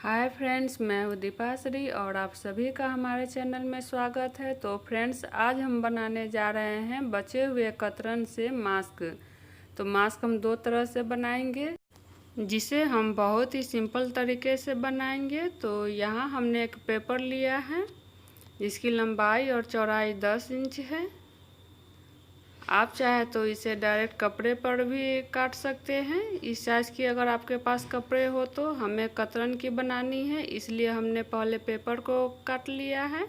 Hi friends, मैं हूँ दीपाश्री और आप सभी का हमारे चैनल में स्वागत है। तो फ्रेंड्स, आज हम बनाने जा रहे हैं बचे हुए कतरन से मास्क। तो मास्क हम दो तरह से बनाएंगे, जिसे हम बहुत ही सिंपल तरीके से बनाएंगे। तो यहाँ हमने एक पेपर लिया है जिसकी लंबाई और चौड़ाई 10 इंच है। आप चाहे तो इसे डायरेक्ट कपड़े पर भी काट सकते हैं। इस साइज़ की अगर आपके पास कपड़े हो तो हमें कतरन की बनानी है, इसलिए हमने पहले पेपर को काट लिया है।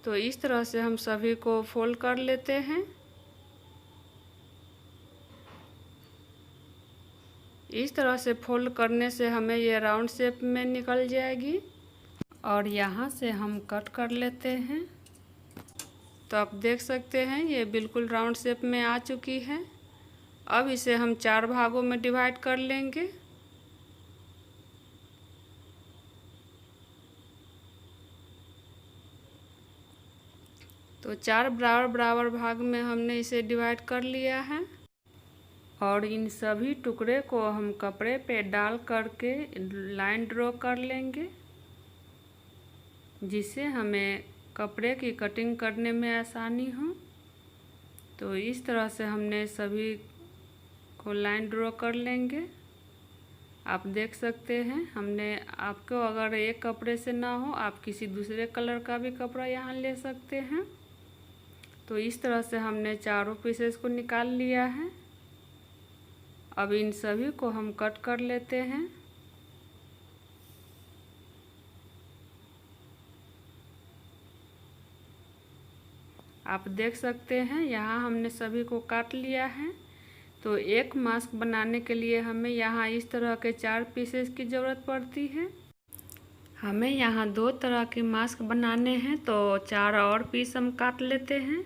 तो इस तरह से हम सभी को फोल्ड कर लेते हैं। इस तरह से फोल्ड करने से हमें ये राउंड शेप में निकल जाएगी और यहाँ से हम कट कर लेते हैं। तो आप देख सकते हैं ये बिल्कुल राउंड शेप में आ चुकी है। अब इसे हम 4 भागों में डिवाइड कर लेंगे। तो 4 बराबर बराबर भाग में हमने इसे डिवाइड कर लिया है और इन सभी टुकड़े को हम कपड़े पे डाल करके लाइन ड्रॉ कर लेंगे, जिससे हमें कपड़े की कटिंग करने में आसानी हो। तो इस तरह से हमने सभी को लाइन ड्रॉ कर लेंगे। आप देख सकते हैं हमने, आपको अगर एक कपड़े से ना हो, आप किसी दूसरे कलर का भी कपड़ा यहाँ ले सकते हैं। तो इस तरह से हमने चारों पीसेस को निकाल लिया है। अब इन सभी को हम कट कर लेते हैं। आप देख सकते हैं यहाँ हमने सभी को काट लिया है। तो एक मास्क बनाने के लिए हमें यहाँ इस तरह के 4 पीसेस की ज़रूरत पड़ती है। हमें यहाँ 2 तरह के मास्क बनाने हैं, तो 4 और पीस हम काट लेते हैं।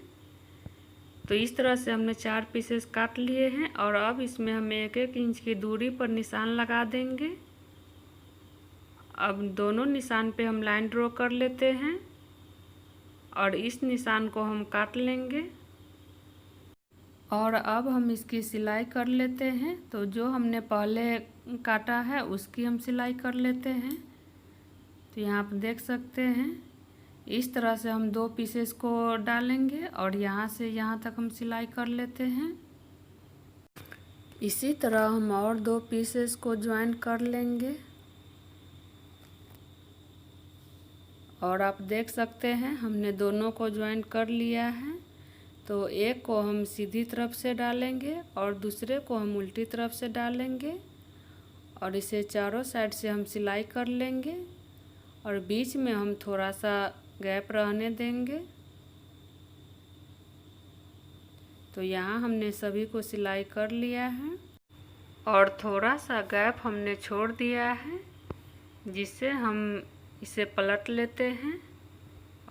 तो इस तरह से हमने 4 पीसेस काट लिए हैं और अब इसमें हमें 1-1 इंच की दूरी पर निशान लगा देंगे। अब दोनों निशान पे हम लाइन ड्रॉ कर लेते हैं और इस निशान को हम काट लेंगे और अब हम इसकी सिलाई कर लेते हैं। तो जो हमने पहले काटा है उसकी हम सिलाई कर लेते हैं। तो यहाँ आप देख सकते हैं इस तरह से हम 2 पीसेस को डालेंगे और यहाँ से यहाँ तक हम सिलाई कर लेते हैं। इसी तरह हम और 2 पीसेस को ज्वाइन कर लेंगे और आप देख सकते हैं हमने दोनों को ज्वाइन कर लिया है। तो एक को हम सीधी तरफ से डालेंगे और दूसरे को हम उल्टी तरफ से डालेंगे और इसे चारों साइड से हम सिलाई कर लेंगे और बीच में हम थोड़ा सा गैप रहने देंगे। तो यहाँ हमने सभी को सिलाई कर लिया है और थोड़ा सा गैप हमने छोड़ दिया है, जिससे हम इसे पलट लेते हैं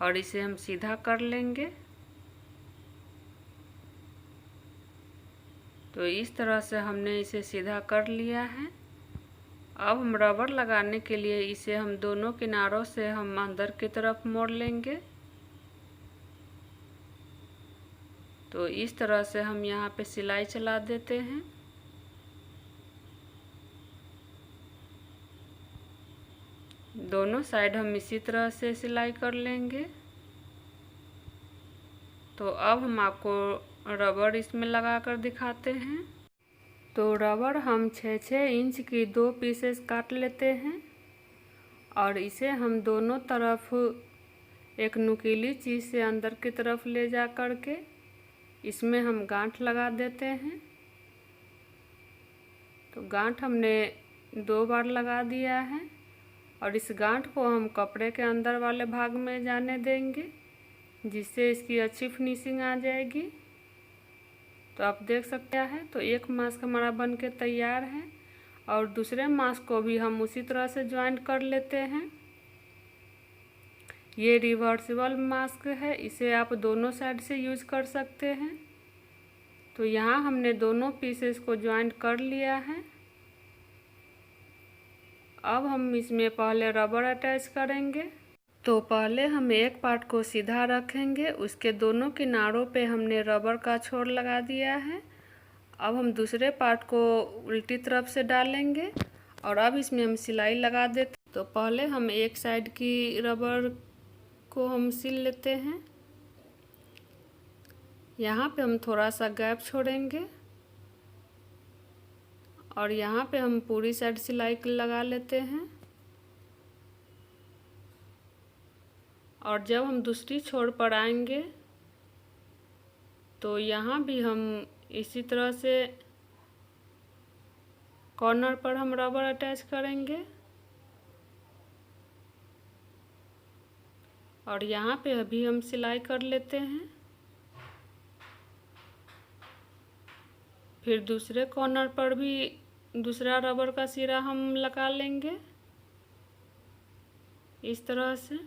और इसे हम सीधा कर लेंगे। तो इस तरह से हमने इसे सीधा कर लिया है। अब हम रबर लगाने के लिए इसे हम दोनों किनारों से हम अंदर की तरफ मोड़ लेंगे। तो इस तरह से हम यहाँ पे सिलाई चला देते हैं। दोनों साइड हम इसी तरह से सिलाई कर लेंगे। तो अब हम आपको रबर इसमें लगा कर दिखाते हैं। तो रबर हम 6-6 इंच की 2 पीसेस काट लेते हैं और इसे हम दोनों तरफ एक नुकीली चीज़ से अंदर की तरफ ले जा कर के इसमें हम गांठ लगा देते हैं। तो गांठ हमने 2 बार लगा दिया है और इस गांठ को हम कपड़े के अंदर वाले भाग में जाने देंगे, जिससे इसकी अच्छी फिनिशिंग आ जाएगी। तो आप देख सकते हैं तो एक मास्क हमारा बन के तैयार है और दूसरे मास्क को भी हम उसी तरह से ज्वाइन कर लेते हैं। ये रिवर्सिबल मास्क है, इसे आप दोनों साइड से यूज कर सकते हैं। तो यहाँ हमने दोनों पीसेस को ज्वाइन कर लिया है। अब हम इसमें पहले रबर अटैच करेंगे। तो पहले हम एक पार्ट को सीधा रखेंगे, उसके दोनों किनारों पे हमने रबर का छोर लगा दिया है। अब हम दूसरे पार्ट को उल्टी तरफ से डालेंगे और अब इसमें हम सिलाई लगा देते। तो पहले हम एक साइड की रबर को हम सिल लेते हैं। यहाँ पे हम थोड़ा सा गैप छोड़ेंगे और यहाँ पे हम पूरी साइड सिलाई लगा लेते हैं। और जब हम दूसरी छोर पर आएंगे तो यहाँ भी हम इसी तरह से कॉर्नर पर हम रबर अटैच करेंगे और यहाँ पे अभी हम सिलाई कर लेते हैं। फिर दूसरे कॉर्नर पर भी दूसरा रबर का सिरा हम लगा लेंगे इस तरह से।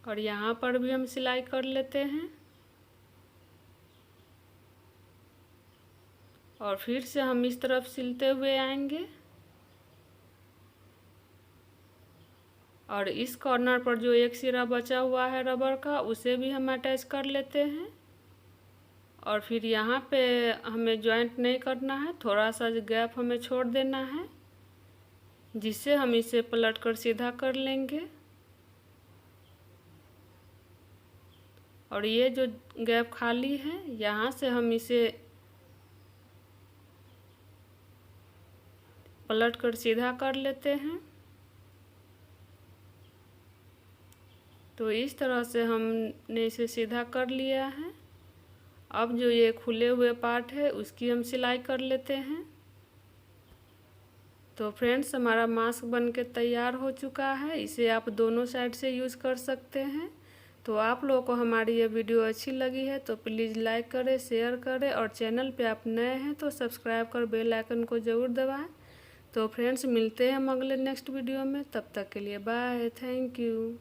और यहाँ पर भी हम सिलाई कर लेते हैं और फिर से हम इस तरफ सिलते हुए आएंगे और इस कॉर्नर पर जो एक सिरा बचा हुआ है रबर का उसे भी हम अटैच कर लेते हैं। और फिर यहाँ पे हमें जॉइंट नहीं करना है, थोड़ा सा गैप हमें छोड़ देना है जिससे हम इसे पलट कर सीधा कर लेंगे। और ये जो गैप खाली है यहाँ से हम इसे पलट कर सीधा कर लेते हैं। तो इस तरह से हमने इसे सीधा कर लिया है। अब जो ये खुले हुए पार्ट है उसकी हम सिलाई कर लेते हैं। तो फ्रेंड्स हमारा मास्क बनके तैयार हो चुका है। इसे आप दोनों साइड से यूज़ कर सकते हैं। तो आप लोगों को हमारी ये वीडियो अच्छी लगी है तो प्लीज़ लाइक करें, शेयर करें और चैनल पे आप नए हैं तो सब्सक्राइब कर बेल आइकन को ज़रूर दबाएं। तो फ्रेंड्स मिलते हैं हम अगले नेक्स्ट वीडियो में, तब तक के लिए बाय, थैंक यू।